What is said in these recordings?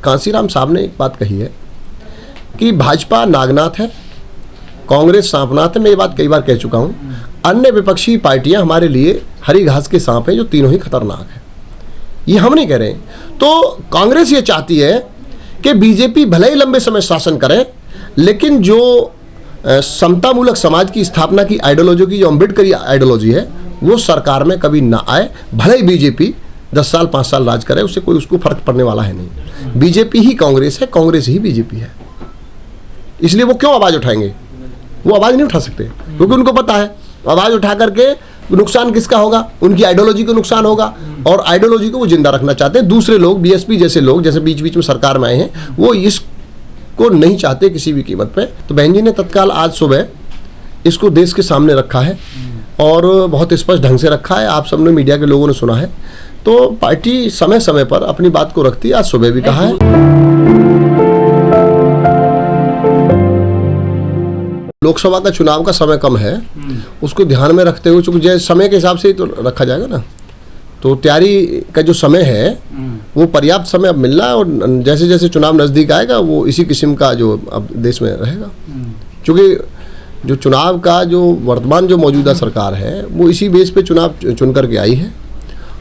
कांसीराम साहब ने एक बात कही है कि भाजपा नागनाथ है, कांग्रेस सांपनाथ है। मैं ये बात कई बार कह चुका हूँ। अन्य विपक्षी पार्टियां हमारे लिए हरी घास के सांप हैं, जो तीनों ही खतरनाक हैं। ये हम नहीं कह रहे। तो कांग्रेस ये चाहती है कि बीजेपी भले ही लंबे समय शासन करे, लेकिन जो समतामूलक समाज की स्थापना की आइडियोलॉजी की जो अम्बेडकरी आइडियोलॉजी है वो सरकार में कभी ना आए। भले ही बीजेपी 10 साल 5 साल राज करे, उससे कोई उसको फर्क पड़ने वाला है नहीं। बीजेपी ही कांग्रेस है, कांग्रेस ही बीजेपी है। इसलिए वो क्यों आवाज़ उठाएंगे? वो आवाज़ नहीं उठा सकते, क्योंकि उनको पता है आवाज़ उठा करके नुकसान किसका होगा? उनकी आइडियोलॉजी को नुकसान होगा, और आइडियोलॉजी को वो जिंदा रखना चाहते हैं। दूसरे लोग, बीएसपी जैसे लोग, जैसे बीच बीच में सरकार में आए हैं, वो इसको नहीं चाहते किसी भी कीमत पे। तो बहन जी ने तत्काल आज सुबह इसको देश के सामने रखा है, और बहुत स्पष्ट ढंग से रखा है। आप सबने, मीडिया के लोगों ने सुना है। तो पार्टी समय समय पर अपनी बात को रखती है। आज सुबह भी कहा है। लोकसभा का चुनाव का समय कम है, उसको ध्यान में रखते हुए, चूंकि जैसे समय के हिसाब से ही तो रखा जाएगा ना, तो तैयारी का जो समय है वो पर्याप्त समय अब मिल रहा है। और जैसे जैसे चुनाव नज़दीक आएगा वो इसी किस्म का जो अब देश में रहेगा। क्योंकि जो चुनाव का जो वर्तमान जो मौजूदा सरकार है वो इसी बेस पे चुनाव चुन करके आई है,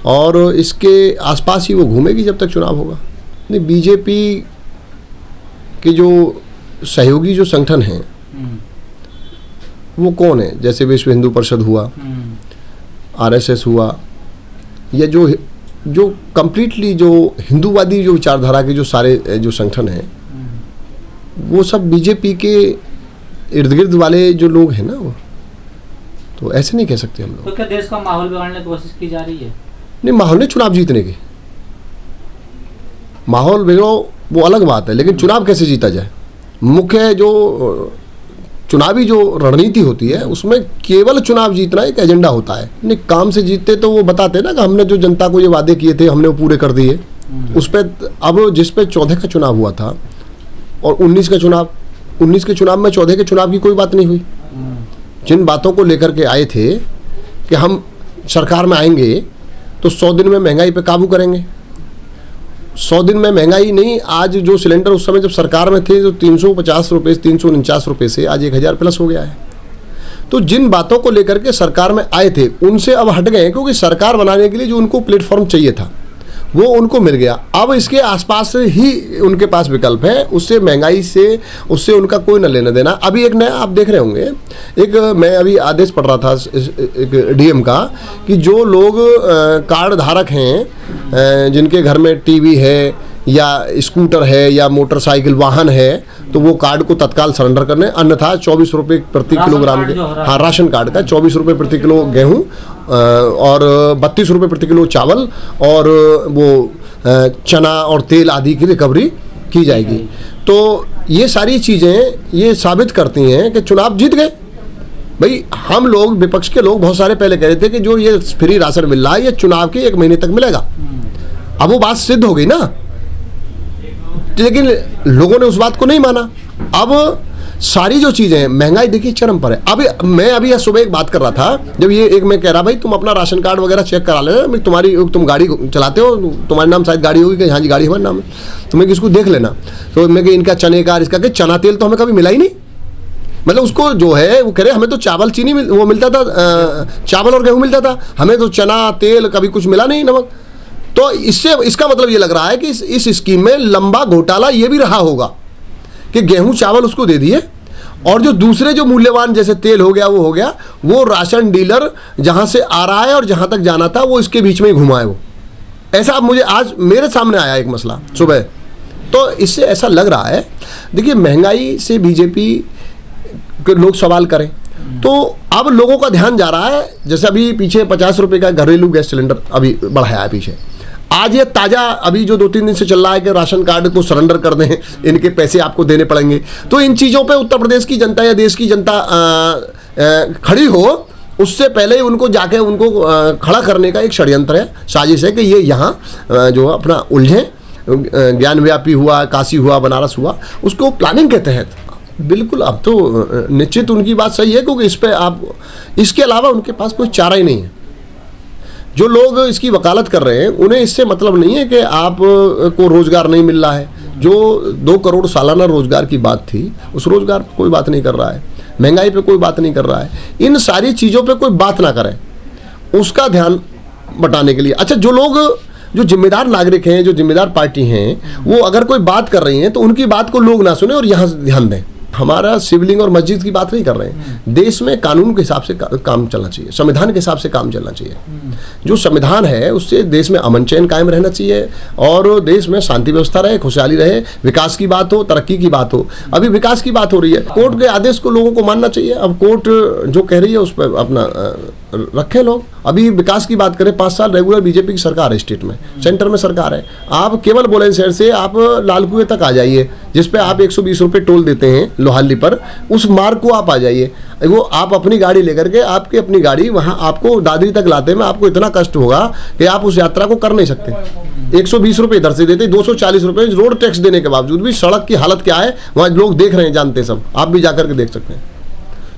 और इसके आसपास ही वो घूमेगी जब तक चुनाव होगा। नहीं, बीजेपी के जो सहयोगी जो संगठन हैं वो कौन है? जैसे विश्व हिंदू परिषद हुआ, आरएसएस हुआ, या जो कंप्लीटली जो हिंदूवादी जो विचारधारा के जो सारे जो संगठन हैं, वो सब बीजेपी के इर्द गिर्द वाले जो लोग हैं ना, वो तो ऐसे नहीं कह सकते हम लोग। तो क्या देश का माहौल बिगाड़ने की कोशिश की जा रही है? नहीं, माहौल नहीं, चुनाव जीतने के। माहौल बिगड़ो वो अलग बात है, लेकिन चुनाव कैसे जीता जाए, मुख्य जो चुनावी जो रणनीति होती है उसमें केवल चुनाव जीतना एक एजेंडा होता है। नहीं, काम से जीतते तो वो बताते ना कि हमने जो जनता को ये वादे किए थे हमने वो पूरे कर दिए। उस पर अब जिस पे 14 का चुनाव हुआ था और 19 का चुनाव, 19 के चुनाव में 14 के चुनाव की कोई बात नहीं हुई। जिन बातों को लेकर के आए थे कि हम सरकार में आएंगे तो 100 दिन में महंगाई पे काबू करेंगे। 100 दिन में महंगाई नहीं, आज जो सिलेंडर उस समय जब सरकार में थे तो 350 रुपये 349 रुपये से आज 1000 प्लस हो गया है। तो जिन बातों को लेकर के सरकार में आए थे उनसे अब हट गए, क्योंकि सरकार बनाने के लिए जो उनको प्लेटफॉर्म चाहिए था वो उनको मिल गया। अब इसके आसपास ही उनके पास विकल्प है, उससे महंगाई से उससे उनका कोई न लेना देना। अभी एक नया आप देख रहे होंगे, एक मैं अभी आदेश पढ़ रहा था एक डीएम का, कि जो लोग कार्ड धारक हैं, जिनके घर में टीवी है या स्कूटर है या मोटरसाइकिल वाहन है, तो वो कार्ड को तत्काल सरेंडर करने, अन्यथा 24 रुपये प्रति किलोग्राम के, हाँ, राशन कार्ड का 24 रुपये प्रति किलो गेहूँ और 32 रुपये प्रति किलो चावल और वो चना और तेल आदि की रिकवरी की जाएगी। तो ये सारी चीज़ें ये साबित करती हैं कि चुनाव जीत गए। भाई, हम लोग विपक्ष के लोग बहुत सारे पहले कह रहे थे कि जो ये फ्री राशन मिल रहा है ये चुनाव के 1 महीने तक मिलेगा। अब वो बात सिद्ध हो गई ना, लेकिन लोगों ने उस बात को नहीं माना। अब सारी जो चीज़ें हैं, महंगाई देखिए चरम पर है। अभी मैं अभी सुबह एक बात कर रहा था, जब ये एक मैं कह रहा भाई तुम अपना राशन कार्ड वगैरह चेक करा लेना, तुम गाड़ी चलाते हो, तुम्हारे नाम शायद गाड़ी होगी, कि हाँ जी गाड़ी हमारे नाम है, तुम्हें किसको देख लेना। तो मैं कि इनका चने का, इसका कि चना तेल तो हमें कभी मिला ही नहीं। मतलब उसको जो है वो कह रहे हमें तो चावल चीनी वो मिलता था, चावल और गेहूँ मिलता था, हमें तो चना तेल कभी कुछ मिला नहीं, नमक। तो इससे इसका मतलब ये लग रहा है कि इस स्कीम में लंबा घोटाला ये भी रहा होगा कि गेहूं चावल उसको दे दिए, और जो दूसरे जो मूल्यवान जैसे तेल हो गया वो हो गया, वो राशन डीलर जहां से आ रहा है और जहां तक जाना था वो इसके बीच में ही घुमा है वो। ऐसा अब मुझे आज मेरे सामने आया एक मसला सुबह, तो इससे ऐसा लग रहा है। देखिए, महंगाई से बीजेपी के लोग सवाल करें तो अब लोगों का ध्यान जा रहा है, जैसे अभी पीछे 50 रुपये का घरेलू गैस सिलेंडर अभी बढ़ाया है पीछे। आज ये ताज़ा अभी जो 2-3 दिन से चल रहा है कि राशन कार्ड को सरेंडर कर दें, इनके पैसे आपको देने पड़ेंगे। तो इन चीज़ों पे उत्तर प्रदेश की जनता या देश की जनता खड़ी हो, उससे पहले ही उनको जाके उनको खड़ा करने का एक षड्यंत्र है, साजिश है कि ये यहाँ जो अपना उलझें। ज्ञानव्यापी हुआ, काशी हुआ, बनारस हुआ, उसको प्लानिंग के तहत बिल्कुल। अब तो निश्चित उनकी बात सही है, क्योंकि इस पर आप इसके अलावा उनके पास कोई चारा ही नहीं है। जो लोग इसकी वकालत कर रहे हैं उन्हें इससे मतलब नहीं है कि आप को रोजगार नहीं मिल रहा है, जो 2 करोड़ सालाना रोजगार की बात थी, उस रोजगार पर कोई बात नहीं कर रहा है, महंगाई पे कोई बात नहीं कर रहा है। इन सारी चीज़ों पे कोई बात ना करें, उसका ध्यान बटाने के लिए। अच्छा, जो लोग, जो जिम्मेदार नागरिक हैं, जो जिम्मेदार पार्टी हैं, वो अगर कोई बात कर रही हैं तो उनकी बात को लोग ना सुने और यहाँ ध्यान दें। हमारा शिवलिंग और मस्जिद की बात नहीं कर रहे हैं। देश में कानून के हिसाब से काम चलना चाहिए, संविधान के हिसाब से काम चलना चाहिए। जो संविधान है उससे देश में अमन चैन कायम रहना चाहिए और देश में शांति व्यवस्था रहे, खुशहाली रहे, विकास की बात हो, तरक्की की बात हो। अभी विकास की बात हो रही है, कोर्ट के आदेश को लोगों को मानना चाहिए। अब कोर्ट जो कह रही है उस पर अपना रखे लोग। अभी विकास की बात करें, 5 साल रेगुलर बीजेपी की सरकार है स्टेट में, सेंटर में सरकार है। आप केवल बुलंदशहर से आप लाल कुएं तक आ जाइए, जिस पे आप 120 रुपये टोल देते हैं लोहाली पर, उस मार्ग को आप आ जाइए। वो आप अपनी गाड़ी लेकर के, आपकी अपनी गाड़ी वहाँ आपको दादरी तक लाते में आपको इतना कष्ट होगा कि आप उस यात्रा को कर नहीं सकते। 120 रुपये इधर से देते, 240 रुपये रोड टैक्स देने के बावजूद भी सड़क की हालत क्या है वहाँ लोग देख रहे हैं, जानते हैं सब, आप भी जाकर के देख सकते हैं।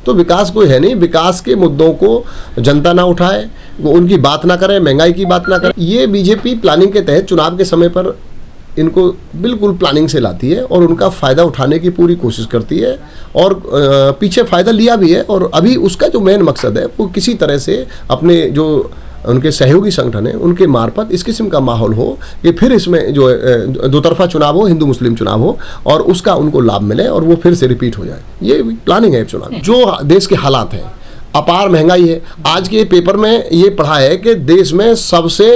तो विकास कोई है नहीं, विकास के मुद्दों को जनता ना उठाए, वो उनकी बात ना करे, महंगाई की बात ना करे। ये बीजेपी प्लानिंग के तहत चुनाव के समय पर इनको बिल्कुल प्लानिंग से लाती है और उनका फ़ायदा उठाने की पूरी कोशिश करती है और पीछे फ़ायदा लिया भी है। और अभी उसका जो मेन मकसद है वो किसी तरह से अपने जो उनके सहयोगी संगठन है उनके मार्फत इस किस्म का माहौल हो कि फिर इसमें जो दो तरफा चुनाव हो, हिंदू मुस्लिम चुनाव हो और उसका उनको लाभ मिले और वो फिर से रिपीट हो जाए। ये प्लानिंग है चुनाव। जो देश के हालात हैं, अपार महंगाई है। आज के पेपर में ये पढ़ा है कि देश में सबसे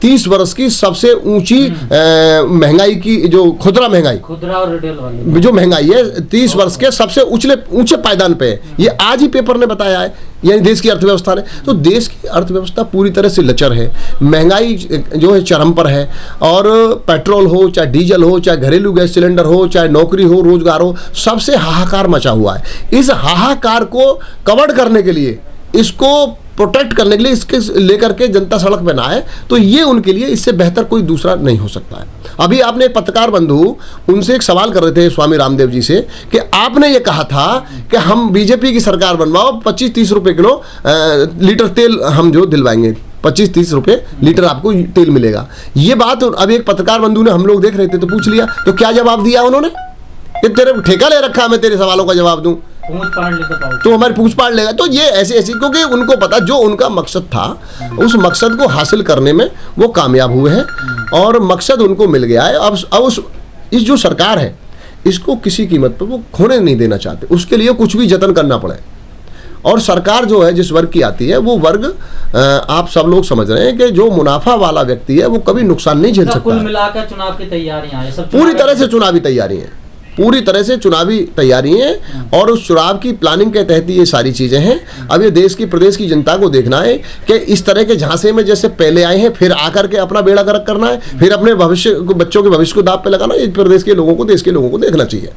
30 वर्ष की सबसे ऊंची महंगाई की जो खुदरा और रिटेल वाली जो महंगाई है 30 वर्ष के सबसे ऊंचे पायदान पे है। ये आज ही पेपर ने बताया है, यानी देश की अर्थव्यवस्था ने। तो देश की अर्थव्यवस्था पूरी तरह से लचर है, महंगाई जो है चरम पर है और पेट्रोल हो, चाहे डीजल हो, चाहे घरेलू गैस सिलेंडर हो, चाहे नौकरी हो, रोजगार हो, सबसे हाहाकार मचा हुआ है। इस हाहाकार को कवर करने के लिए, इसको प्रोटेक्ट करने के लिए, इसके लेकर के जनता सड़क पे ना आए, तो ये उनके लिए इससे बेहतर कोई दूसरा नहीं हो सकता है। अभी आपने एक पत्रकार बंधु उनसे एक सवाल कर रहे थे स्वामी रामदेव जी से कि आपने ये कहा था कि हम बीजेपी की सरकार बनवाओ, 25-30 रुपए किलो लीटर तेल हम जो दिलवाएंगे, 25-30 रुपए लीटर आपको तेल मिलेगा। ये बात अभी एक पत्रकार बंधु ने, हम लोग देख रहे थे तो पूछ लिया, तो क्या जवाब दिया उन्होंने कि तेरे ठेका ले रखा, मैं तेरे सवालों का जवाब दूं तो हमारी पूछ पाड़ लेगा। तो ये ऐसी क्योंकि उनको पता जो उनका मकसद था उस मकसद को हासिल करने में वो कामयाब हुए हैं और मकसद उनको मिल गया है। अब इस जो सरकार है इसको किसी कीमत पर वो खोने नहीं देना चाहते, उसके लिए कुछ भी जतन करना पड़े। और सरकार जो है जिस वर्ग की आती है वो वर्ग आप सब लोग समझ रहे हैं कि जो मुनाफा वाला व्यक्ति है वो कभी नुकसान नहीं झेल सकता। कुल मिलाकर चुनाव की तैयारियां हैं, पूरी तरह से चुनावी तैयारी है, पूरी तरह से चुनावी तैयारी है और उस चुनाव की प्लानिंग के तहत ये सारी चीजें हैं। अब ये देश की, प्रदेश की जनता को देखना है कि इस तरह के झांसे में जैसे पहले आए हैं फिर आकर के अपना बेड़ा गर्क करना है, फिर अपने भविष्य, बच्चों के भविष्य को दांव पे लगाना है। प्रदेश के लोगों को, देश के लोगों को देखना चाहिए।